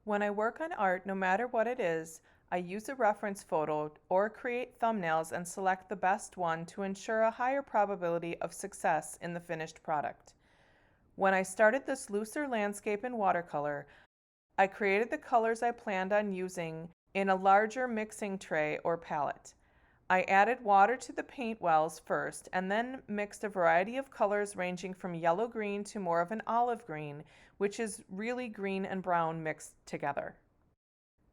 When I work on art, no matter what it is, I use a reference photo or create thumbnails and select the best one to ensure a higher probability of success in the finished product. When I started this looser landscape in watercolor, I created the colors I planned on using in a larger mixing tray or palette. I added water to the paint wells first and then mixed a variety of colors ranging from yellow-green to more of an olive green, which is really green and brown mixed together.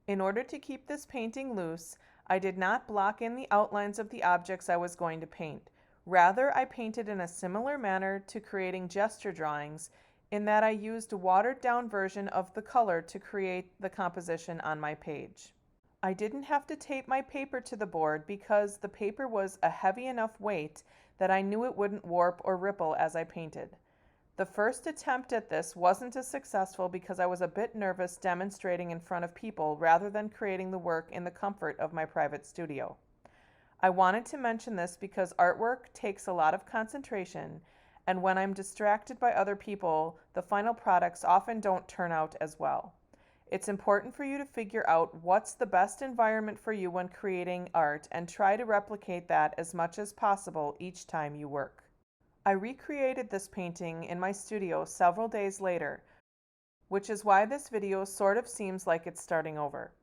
In order to keep this painting loose, I did not block in the outlines of the objects I was going to paint. Rather, I painted in a similar manner to creating gesture drawings in that I used a watered-down version of the color to create the composition on my page. I didn't have to tape my paper to the board because the paper was a heavy enough weight that I knew it wouldn't warp or ripple as I painted. The first attempt at this wasn't as successful because I was a bit nervous demonstrating in front of people rather than creating the work in the comfort of my private studio. I wanted to mention this because artwork takes a lot of concentration, and when I'm distracted by other people, the final products often don't turn out as well. It's important for you to figure out what's the best environment for you when creating art and try to replicate that as much as possible each time you work. I recreated this painting in my studio several days later, which is why this video sort of seems like it's starting over.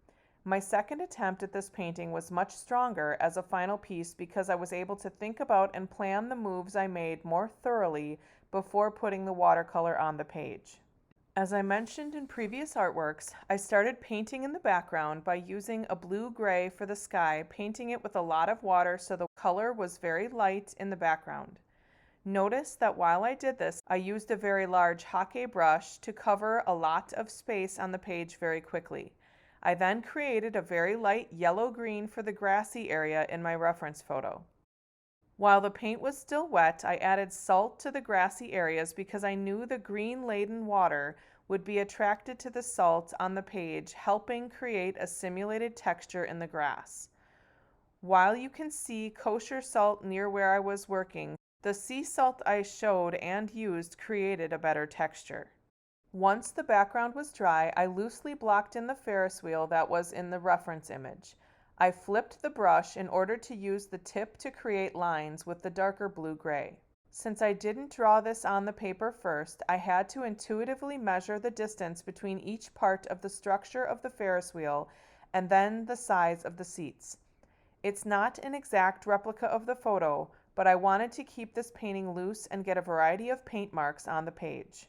My second attempt at this painting was much stronger as a final piece because I was able to think about and plan the moves I made more thoroughly before putting the watercolor on the page. As I mentioned in previous artworks, I started painting in the background by using a blue-gray for the sky, painting it with a lot of water so the color was very light in the background. Notice that while I did this, I used a very large hake brush to cover a lot of space on the page very quickly. I then created a very light yellow-green for the grassy area in my reference photo. While the paint was still wet, I added salt to the grassy areas because I knew the green-laden water would be attracted to the salt on the page, helping create a simulated texture in the grass. While you can see kosher salt near where I was working, the sea salt I showed and used created a better texture. Once the background was dry, I loosely blocked in the Ferris wheel that was in the reference image. I flipped the brush in order to use the tip to create lines with the darker blue-gray. Since I didn't draw this on the paper first, I had to intuitively measure the distance between each part of the structure of the Ferris wheel and then the size of the seats. It's not an exact replica of the photo, but I wanted to keep this painting loose and get a variety of paint marks on the page.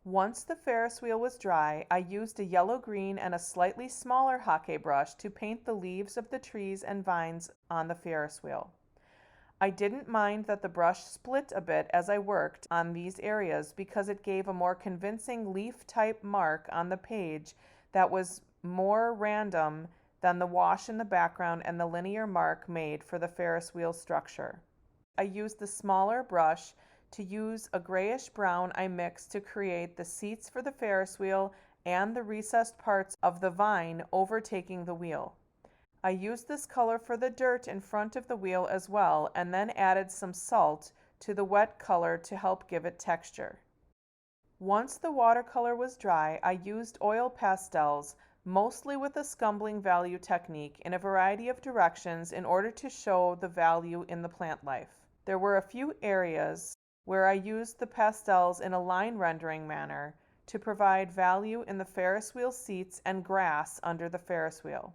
Once the Ferris wheel was dry, I used a yellow-green and a slightly smaller hake brush to paint the leaves of the trees and vines on the Ferris wheel. I didn't mind that the brush split a bit as I worked on these areas because it gave a more convincing leaf-type mark on the page that was more random than the wash in the background and the linear mark made for the Ferris wheel structure. I used the smaller brush to use a grayish-brown I mixed to create the seats for the Ferris wheel and the recessed parts of the vine overtaking the wheel. I used this color for the dirt in front of the wheel as well, and then added some salt to the wet color to help give it texture. Once the watercolor was dry, I used oil pastels, mostly with a scumbling value technique, in a variety of directions in order to show the value in the plant life. There were a few areas where I used the pastels in a line rendering manner to provide value in the Ferris wheel seats and grass under the Ferris wheel.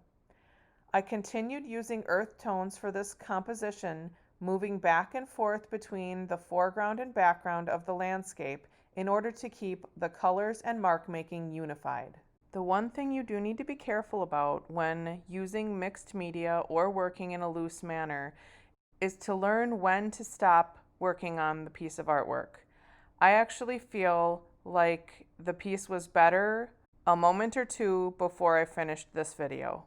I continued using earth tones for this composition, moving back and forth between the foreground and background of the landscape in order to keep the colors and mark making unified. The one thing you do need to be careful about when using mixed media or working in a loose manner is to learn when to stop working on the piece of artwork. I actually feel like the piece was better a moment or two before I finished this video.